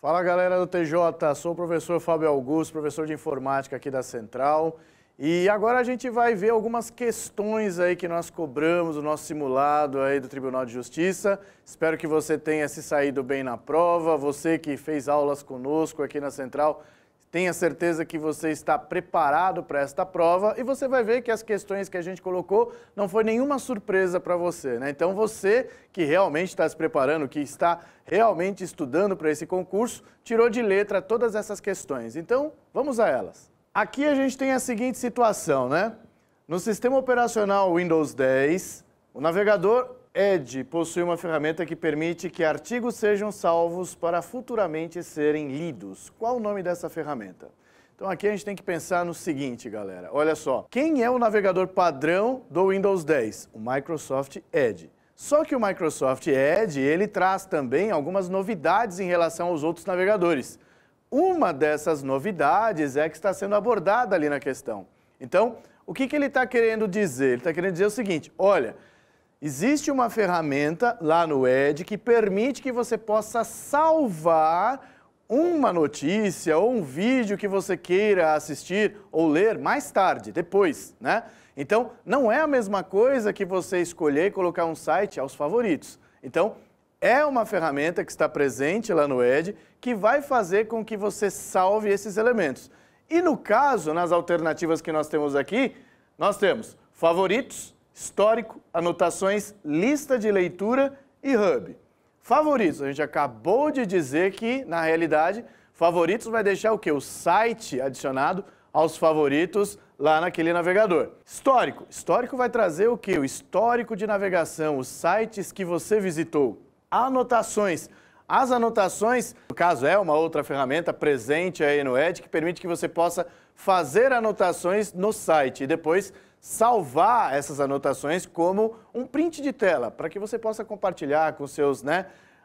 Fala galera do TJ, sou o professor Fábio Augusto, professor de informática aqui da Central. E agora a gente vai ver algumas questões aí que nós cobramos no nosso simulado aí do Tribunal de Justiça. Espero que você tenha se saído bem na prova, você que fez aulas conosco aqui na Central, tenha certeza que você está preparado para esta prova e você vai ver que as questões que a gente colocou não foi nenhuma surpresa para você, né? Então você que realmente está se preparando, que está realmente estudando para esse concurso, tirou de letra todas essas questões. Então vamos a elas. Aqui a gente tem a seguinte situação, né? No sistema operacional Windows 10, o navegador Edge possui uma ferramenta que permite que artigos sejam salvos para futuramente serem lidos. Qual o nome dessa ferramenta? Então aqui a gente tem que pensar no seguinte, galera. Olha só, quem é o navegador padrão do Windows 10? O Microsoft Edge. Só que o Microsoft Edge, ele traz também algumas novidades em relação aos outros navegadores. Uma dessas novidades é que está sendo abordada ali na questão. Então, o que ele está querendo dizer? Ele está querendo dizer o seguinte, olha, existe uma ferramenta lá no Edge que permite que você possa salvar uma notícia ou um vídeo que você queira assistir ou ler mais tarde, depois, né? Então, não é a mesma coisa que você escolher e colocar um site aos favoritos. Então, é uma ferramenta que está presente lá no Edge que vai fazer com que você salve esses elementos. E no caso, nas alternativas que nós temos aqui, nós temos favoritos, histórico, anotações, lista de leitura e hub. Favoritos, a gente acabou de dizer que, na realidade, favoritos vai deixar o quê? O site adicionado aos favoritos lá naquele navegador. Histórico, histórico vai trazer o quê? O histórico de navegação, os sites que você visitou. Anotações. As anotações, no caso, é uma outra ferramenta presente aí no Edge que permite que você possa fazer anotações no site e depois salvar essas anotações como um print de tela, para que você possa compartilhar com seus,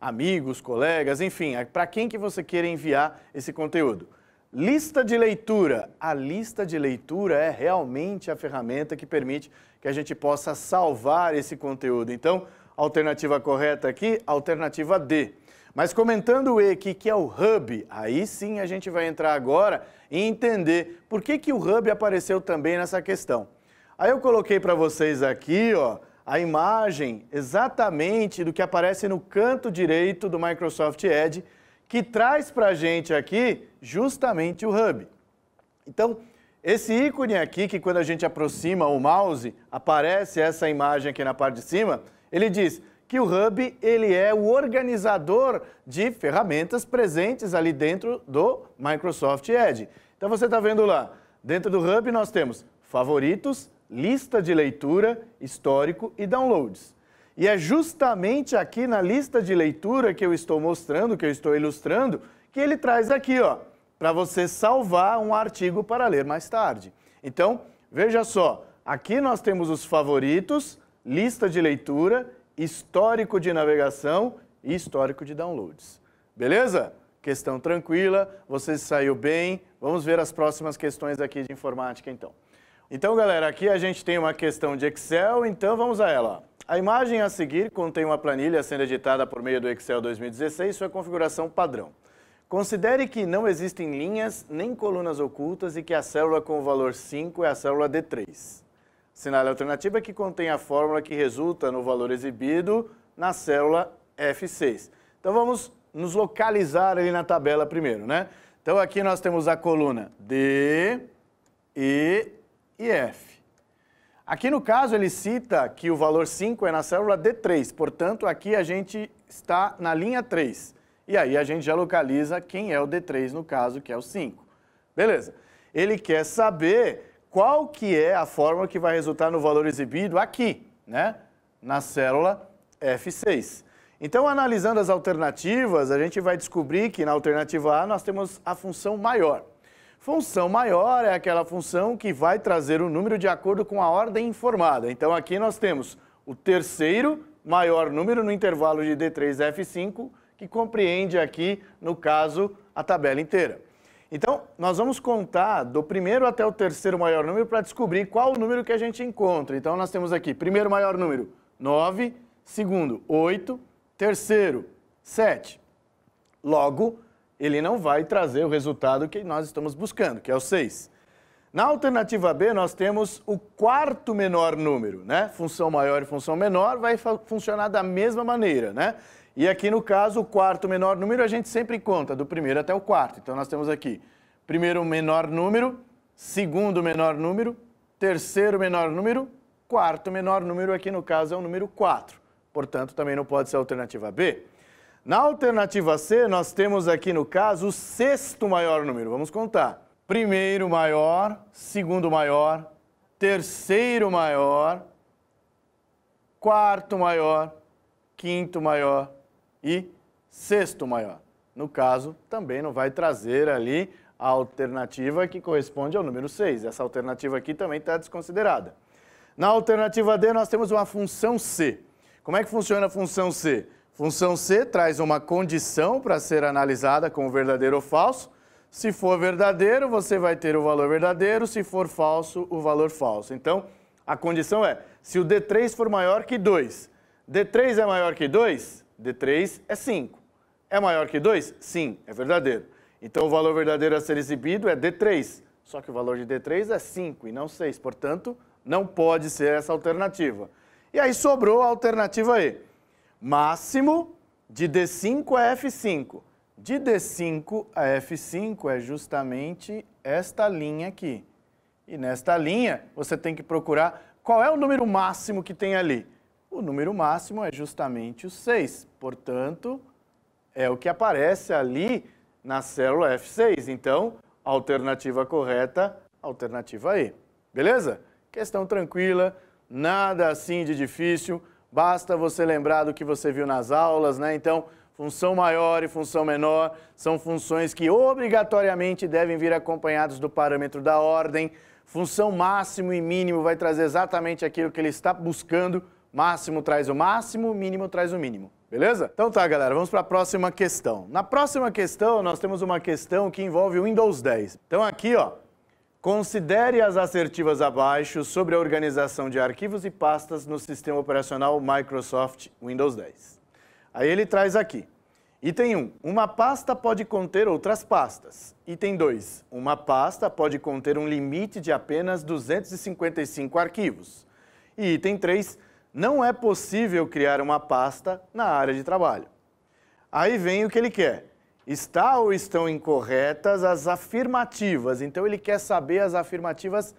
amigos, colegas, enfim, para quem que você queira enviar esse conteúdo. Lista de leitura. A lista de leitura é realmente a ferramenta que permite que a gente possa salvar esse conteúdo. Então, alternativa correta aqui, alternativa D. Mas comentando o E aqui, que é o Hub, aí sim a gente vai entrar agora e entender por que o Hub apareceu também nessa questão. Aí eu coloquei para vocês aqui, ó, a imagem exatamente do que aparece no canto direito do Microsoft Edge, que traz para a gente aqui justamente o Hub. Então, esse ícone aqui, que quando a gente aproxima o mouse, aparece essa imagem aqui na parte de cima, ele diz que o Hub ele é o organizador de ferramentas presentes ali dentro do Microsoft Edge. Então você está vendo lá, dentro do Hub nós temos favoritos, lista de leitura, histórico e downloads. E é justamente aqui na lista de leitura que eu estou mostrando, que eu estou ilustrando, que ele traz aqui, ó, para você salvar um artigo para ler mais tarde. Então, veja só, aqui nós temos os favoritos, lista de leitura, histórico de navegação e histórico de downloads. Beleza? Questão tranquila, você saiu bem. Vamos ver as próximas questões aqui de informática, então. Então, galera, aqui a gente tem uma questão de Excel, então vamos a ela. A imagem a seguir contém uma planilha sendo editada por meio do Excel 2016, sua configuração padrão. Considere que não existem linhas nem colunas ocultas e que a célula com o valor 5 é a célula D3. Assinale a alternativa que contém a fórmula que resulta no valor exibido na célula F6. Então vamos nos localizar ali na tabela primeiro, né? Então aqui nós temos a coluna D, E e F. Aqui no caso ele cita que o valor 5 é na célula D3, portanto aqui a gente está na linha 3. E aí a gente já localiza quem é o D3 no caso, que é o 5. Beleza. Ele quer saber qual que é a fórmula que vai resultar no valor exibido aqui, né? Na célula F6. Então, analisando as alternativas, a gente vai descobrir que na alternativa A nós temos a função maior. Função maior é aquela função que vai trazer o número de acordo com a ordem informada. Então, aqui nós temos o terceiro maior número no intervalo de D3 a F5, que compreende aqui, no caso, a tabela inteira. Então, nós vamos contar do primeiro até o terceiro maior número para descobrir qual o número que a gente encontra. Então, nós temos aqui, primeiro maior número, 9, segundo, 8, terceiro, 7. Logo, ele não vai trazer o resultado que nós estamos buscando, que é o 6. Na alternativa B, nós temos o quarto menor número, né? Função maior e função menor vai funcionar da mesma maneira, né? E aqui, no caso, o quarto menor número a gente sempre conta, do primeiro até o quarto. Então, nós temos aqui primeiro menor número, segundo menor número, terceiro menor número, quarto menor número, aqui no caso é o número 4. Portanto, também não pode ser a alternativa B. Na alternativa C, nós temos aqui, no caso, o sexto maior número. Vamos contar. Primeiro maior, segundo maior, terceiro maior, quarto maior, quinto maior e sexto maior. No caso, também não vai trazer ali a alternativa que corresponde ao número 6. Essa alternativa aqui também está desconsiderada. Na alternativa D, nós temos uma função C. Como é que funciona a função C? Função C traz uma condição para ser analisada como verdadeiro ou falso. Se for verdadeiro, você vai ter o valor verdadeiro. Se for falso, o valor falso. Então, a condição é, se o D3 for maior que 2, D3 é maior que 2? D3 é 5. É maior que 2? Sim, é verdadeiro. Então, o valor verdadeiro a ser exibido é D3. Só que o valor de D3 é 5 e não 6. Portanto, não pode ser essa alternativa. E aí sobrou a alternativa E. Máximo de D5 a F5. De D5 a F5 é justamente esta linha aqui. E nesta linha, você tem que procurar qual é o número máximo que tem ali. O número máximo é justamente o 6. Portanto, é o que aparece ali na célula F6. Então, a alternativa correta, alternativa E. Beleza? Questão tranquila, nada assim de difícil. Basta você lembrar do que você viu nas aulas, né? Então, função maior e função menor são funções que obrigatoriamente devem vir acompanhados do parâmetro da ordem. Função máximo e mínimo vai trazer exatamente aquilo que ele está buscando. Máximo traz o máximo, mínimo traz o mínimo. Beleza? Então tá, galera, vamos para a próxima questão. Na próxima questão, nós temos uma questão que envolve o Windows 10. Então aqui, ó, considere as assertivas abaixo sobre a organização de arquivos e pastas no sistema operacional Microsoft Windows 10. Aí ele traz aqui. Item 1. Uma pasta pode conter outras pastas. Item 2. Uma pasta pode conter um limite de apenas 255 arquivos. E item 3. Não é possível criar uma pasta na área de trabalho. Aí vem o que ele quer. Está ou estão incorretas as afirmativas? Então, ele quer saber as afirmativas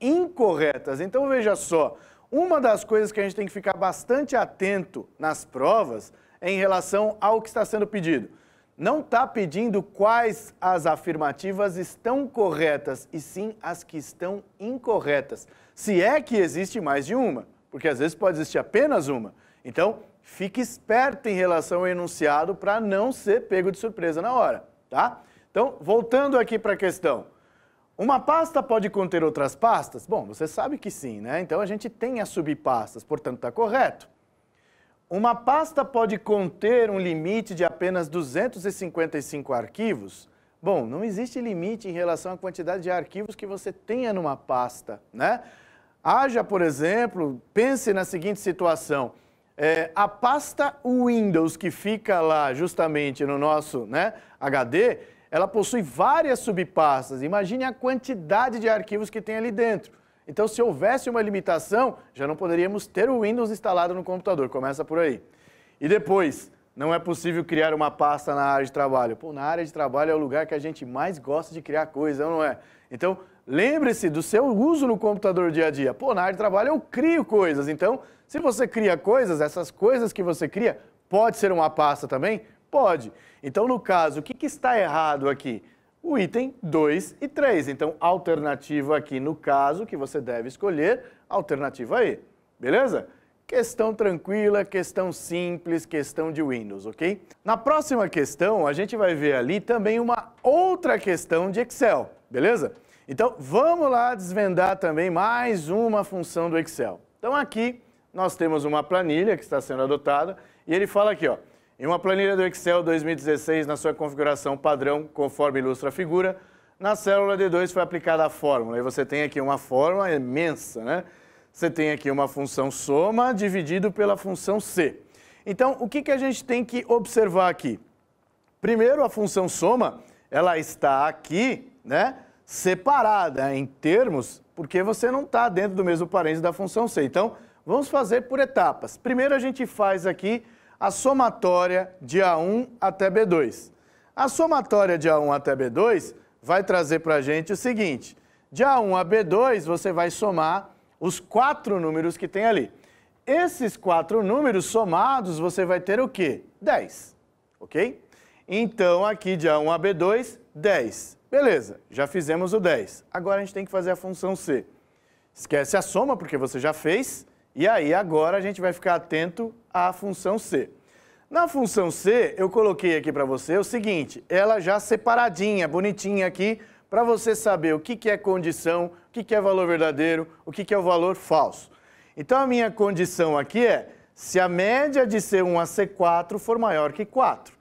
incorretas. Então, veja só, uma das coisas que a gente tem que ficar bastante atento nas provas é em relação ao que está sendo pedido. Não está pedindo quais as afirmativas estão corretas, e sim as que estão incorretas. Se é que existe mais de uma, porque às vezes pode existir apenas uma. Então, fique esperto em relação ao enunciado para não ser pego de surpresa na hora, tá? Então, voltando aqui para a questão. Uma pasta pode conter outras pastas? Bom, você sabe que sim, né? Então, a gente tem as subpastas, portanto, está correto. Uma pasta pode conter um limite de apenas 255 arquivos? Bom, não existe limite em relação à quantidade de arquivos que você tenha numa pasta, né? Haja, por exemplo, pense na seguinte situação. A pasta Windows que fica lá justamente no nosso, né, HD, ela possui várias subpastas. Imagine a quantidade de arquivos que tem ali dentro. Então, se houvesse uma limitação, já não poderíamos ter o Windows instalado no computador. Começa por aí. E depois, não é possível criar uma pasta na área de trabalho. Pô, na área de trabalho é o lugar que a gente mais gosta de criar coisa, não é? Então, lembre-se do seu uso no computador dia a dia. Pô, na área de trabalho eu crio coisas. Então, se você cria coisas, essas coisas que você cria, pode ser uma pasta também? Pode. Então, no caso, o que está errado aqui? O item 2 e 3. Então, alternativa aqui, no caso, que você deve escolher, alternativa E. Beleza? Questão tranquila, questão simples, questão de Windows, ok? Na próxima questão, a gente vai ver ali também uma outra questão de Excel, beleza? Então, vamos lá desvendar também mais uma função do Excel. Então, aqui nós temos uma planilha que está sendo adotada e ele fala aqui, ó, em uma planilha do Excel 2016, na sua configuração padrão, conforme ilustra a figura, na célula D2 foi aplicada a fórmula. E você tem aqui uma fórmula imensa, né? Você tem aqui uma função soma dividido pela função C. Então, o que a gente tem que observar aqui? Primeiro, a função soma, ela está aqui, né, separada em termos, porque você não está dentro do mesmo parênteses da função c. Então, vamos fazer por etapas. Primeiro, a gente faz aqui a somatória de A1 até B2. A somatória de A1 até B2 vai trazer para a gente o seguinte: de A1 a B2, você vai somar os 4 números que tem ali. Esses 4 números somados, você vai ter o quê? 10, ok? Então, aqui de A1 a B2, 10. Beleza, já fizemos o 10. Agora a gente tem que fazer a função c. Esquece a soma, porque você já fez. E aí, agora a gente vai ficar atento à função c. Na função c, eu coloquei aqui para você o seguinte, ela já separadinha, bonitinha aqui, para você saber o que é condição, o que é valor verdadeiro, o que é o valor falso. Então, a minha condição aqui é se a média de C1 a C4 for maior que 4.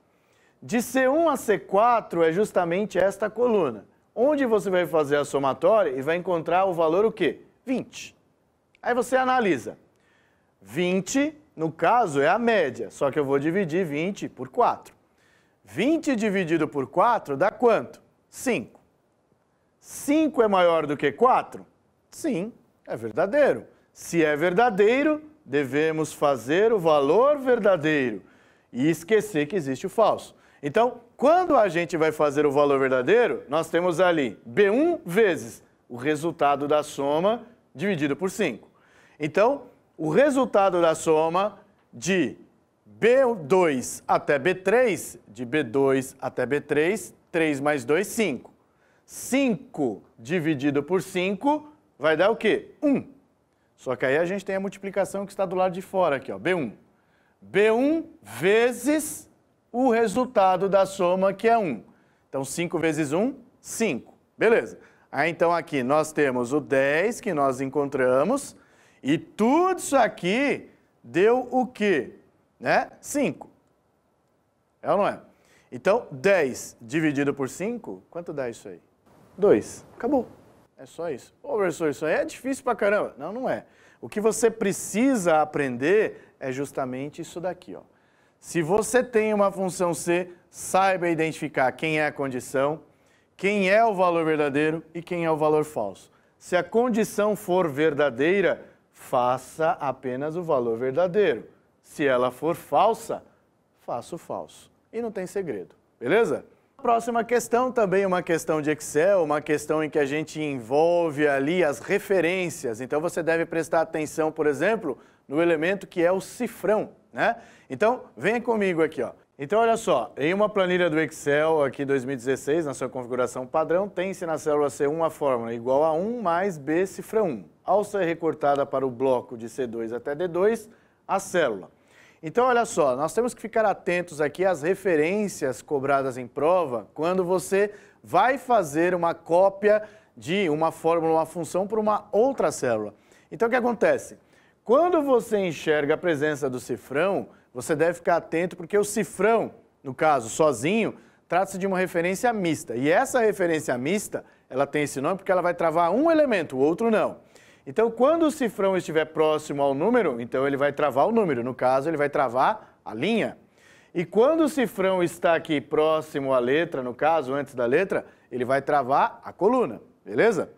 De C1 a C4 é justamente esta coluna, onde você vai fazer a somatória e vai encontrar o valor o quê? 20. Aí você analisa. 20, no caso, é a média, só que eu vou dividir 20 por 4. 20 dividido por 4 dá quanto? 5. 5 é maior do que 4? Sim, é verdadeiro. Se é verdadeiro, devemos fazer o valor verdadeiro e esquecer que existe o falso. Então, quando a gente vai fazer o valor verdadeiro, nós temos ali B1 vezes o resultado da soma dividido por 5. Então, o resultado da soma de B2 até B3, de B2 até B3, 3 mais 2, 5. 5 dividido por 5 vai dar o quê? 1. Só que aí a gente tem a multiplicação que está do lado de fora aqui, ó, B1. B1 vezes o resultado da soma, que é 1. Então, 5 vezes 1, 5. Beleza. Aí, então, aqui nós temos o 10 que nós encontramos e tudo isso aqui deu o quê? Né? 5. É ou não é? Então, 10 dividido por 5, quanto dá isso aí? 2. Acabou. É só isso. Ô, professor, isso aí é difícil pra caramba. Não, não é. O que você precisa aprender é justamente isso daqui, ó. Se você tem uma função C, saiba identificar quem é a condição, quem é o valor verdadeiro e quem é o valor falso. Se a condição for verdadeira, faça apenas o valor verdadeiro. Se ela for falsa, faça o falso. E não tem segredo, beleza? Próxima questão, também uma questão de Excel, uma questão em que a gente envolve ali as referências. Então, você deve prestar atenção, por exemplo, no elemento que é o cifrão, né? Então, venha comigo aqui, ó. Então, olha só, em uma planilha do Excel, aqui 2016, na sua configuração padrão, tem-se na célula C1 a fórmula igual a 1 mais B cifra 1. Ao ser recortada para o bloco de C2 até D2, a célula. Então, olha só, nós temos que ficar atentos aqui às referências cobradas em prova quando você vai fazer uma cópia de uma fórmula, uma função para uma outra célula. Então, o que acontece? Quando você enxerga a presença do cifrão, você deve ficar atento porque o cifrão, no caso, sozinho, trata-se de uma referência mista. E essa referência mista, ela tem esse nome porque ela vai travar um elemento, o outro não. Então, quando o cifrão estiver próximo ao número, então ele vai travar o número. No caso, ele vai travar a linha. E quando o cifrão está aqui próximo à letra, no caso, antes da letra, ele vai travar a coluna, beleza?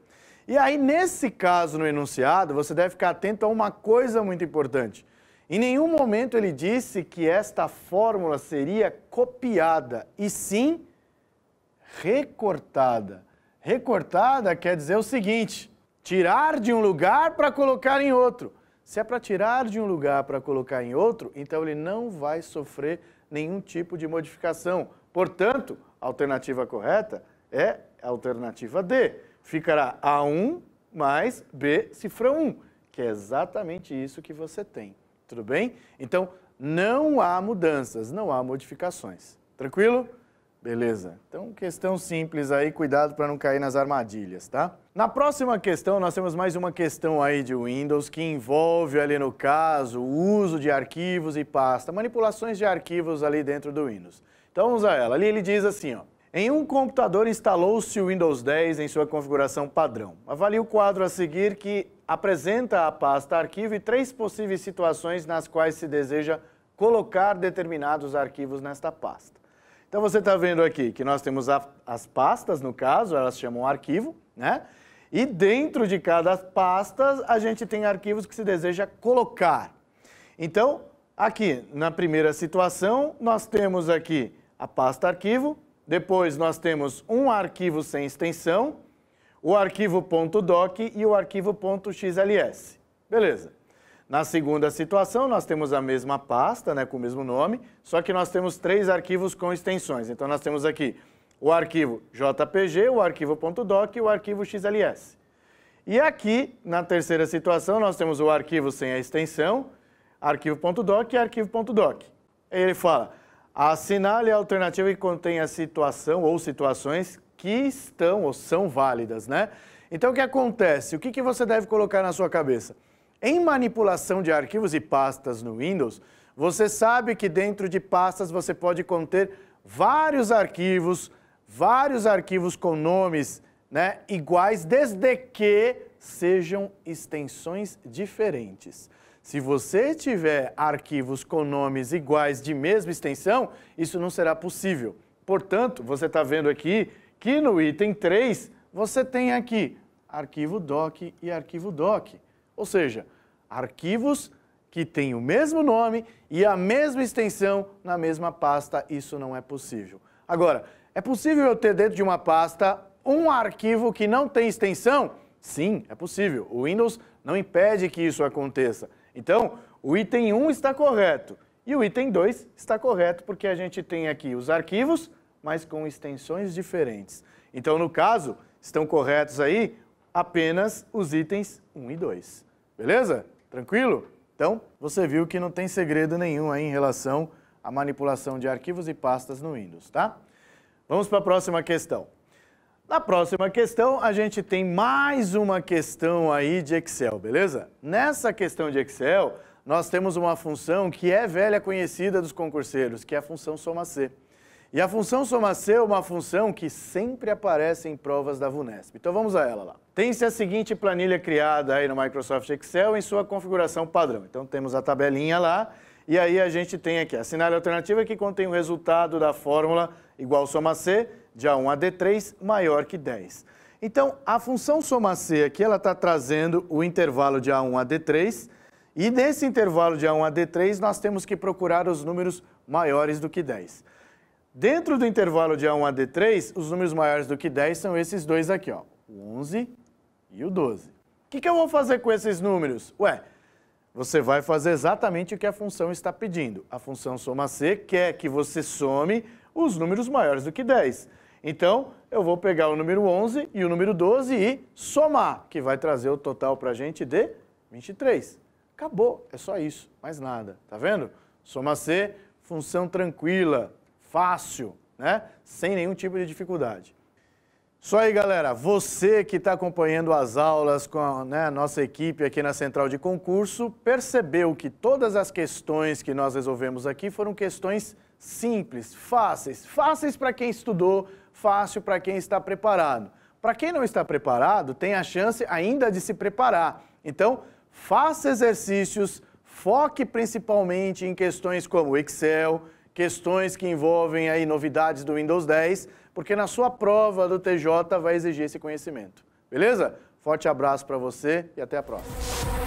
E aí, nesse caso, no enunciado, você deve ficar atento a uma coisa muito importante. Em nenhum momento ele disse que esta fórmula seria copiada, e sim recortada. Recortada quer dizer o seguinte: tirar de um lugar para colocar em outro. Se é para tirar de um lugar para colocar em outro, então ele não vai sofrer nenhum tipo de modificação. Portanto, a alternativa correta é a alternativa D. Ficará A1 mais B cifra 1, que é exatamente isso que você tem. Tudo bem? Então, não há mudanças, não há modificações. Tranquilo? Beleza. Então, questão simples aí, cuidado para não cair nas armadilhas, tá? Na próxima questão, nós temos mais uma questão aí de Windows que envolve ali no caso o uso de arquivos e pasta, manipulações de arquivos ali dentro do Windows. Então, vamos a ela. Ali ele diz assim, ó. Em um computador instalou-se o Windows 10 em sua configuração padrão. Avalie o quadro a seguir que apresenta a pasta arquivo e 3 possíveis situações nas quais se deseja colocar determinados arquivos nesta pasta. Então você está vendo aqui que nós temos as pastas, no caso, elas chamam arquivo, né? E dentro de cada pasta a gente tem arquivos que se deseja colocar. Então, aqui na primeira situação, nós temos aqui a pasta arquivo, depois nós temos um arquivo sem extensão, o arquivo .doc e o arquivo .xls. Beleza. Na segunda situação, nós temos a mesma pasta, né, com o mesmo nome, só que nós temos 3 arquivos com extensões. Então, nós temos aqui o arquivo JPG, o arquivo .doc e o arquivo XLS. E aqui, na terceira situação, nós temos o arquivo sem a extensão, arquivo .doc e arquivo .doc. Aí ele fala, assinale a alternativa que contém a situação ou situações que estão ou são válidas, né? Então, o que acontece? O que você deve colocar na sua cabeça? Em manipulação de arquivos e pastas no Windows, você sabe que dentro de pastas você pode conter vários arquivos com nomes, né, iguais, desde que sejam extensões diferentes. Se você tiver arquivos com nomes iguais de mesma extensão, isso não será possível. Portanto, você está vendo aqui que no item 3, você tem aqui arquivo doc e arquivo doc. Ou seja, arquivos que têm o mesmo nome e a mesma extensão na mesma pasta, isso não é possível. Agora, é possível eu ter dentro de uma pasta um arquivo que não tem extensão? Sim, é possível. O Windows não impede que isso aconteça. Então, o item 1 está correto e o item 2 está correto porque a gente tem aqui os arquivos, mas com extensões diferentes. Então, no caso, estão corretos aí apenas os itens 1 e 2. Beleza? Tranquilo? Então, você viu que não tem segredo nenhum aí em relação à manipulação de arquivos e pastas no Windows, tá? Vamos para a próxima questão. Na próxima questão, a gente tem mais uma questão aí de Excel, beleza? Nessa questão de Excel, nós temos uma função que é velha conhecida dos concurseiros, que é a função soma-C. E a função soma-C é uma função que sempre aparece em provas da VUNESP. Então vamos a ela lá. Tem-se a seguinte planilha criada aí no Microsoft Excel em sua configuração padrão. Então temos a tabelinha lá e aí a gente tem aqui a assinale alternativa que contém o resultado da fórmula igual soma-C de A1 a D3 maior que 10. Então a função soma-C aqui ela está trazendo o intervalo de A1 a D3 e nesse intervalo de A1 a D3 nós temos que procurar os números maiores do que 10. Dentro do intervalo de A1 a D3, os números maiores do que 10 são esses dois aqui, ó, o 11 e o 12. O que eu vou fazer com esses números? Ué, você vai fazer exatamente o que a função está pedindo. A função soma-C quer que você some os números maiores do que 10. Então, eu vou pegar o número 11 e o número 12 e somar, que vai trazer o total para a gente de 23. Acabou, é só isso, mais nada, tá vendo? Soma-C, função tranquila, fácil, né? Sem nenhum tipo de dificuldade. Só aí, galera, você que está acompanhando as aulas com a nossa equipe aqui na Central de Concurso, percebeu que todas as questões que nós resolvemos aqui foram questões simples, fáceis para quem estudou, fácil para quem está preparado. Para quem não está preparado, tem a chance ainda de se preparar. Então, faça exercícios, foque principalmente em questões como Excel, questões que envolvem aí novidades do Windows 10, porque na sua prova do TJ vai exigir esse conhecimento. Beleza? Forte abraço para você e até a próxima.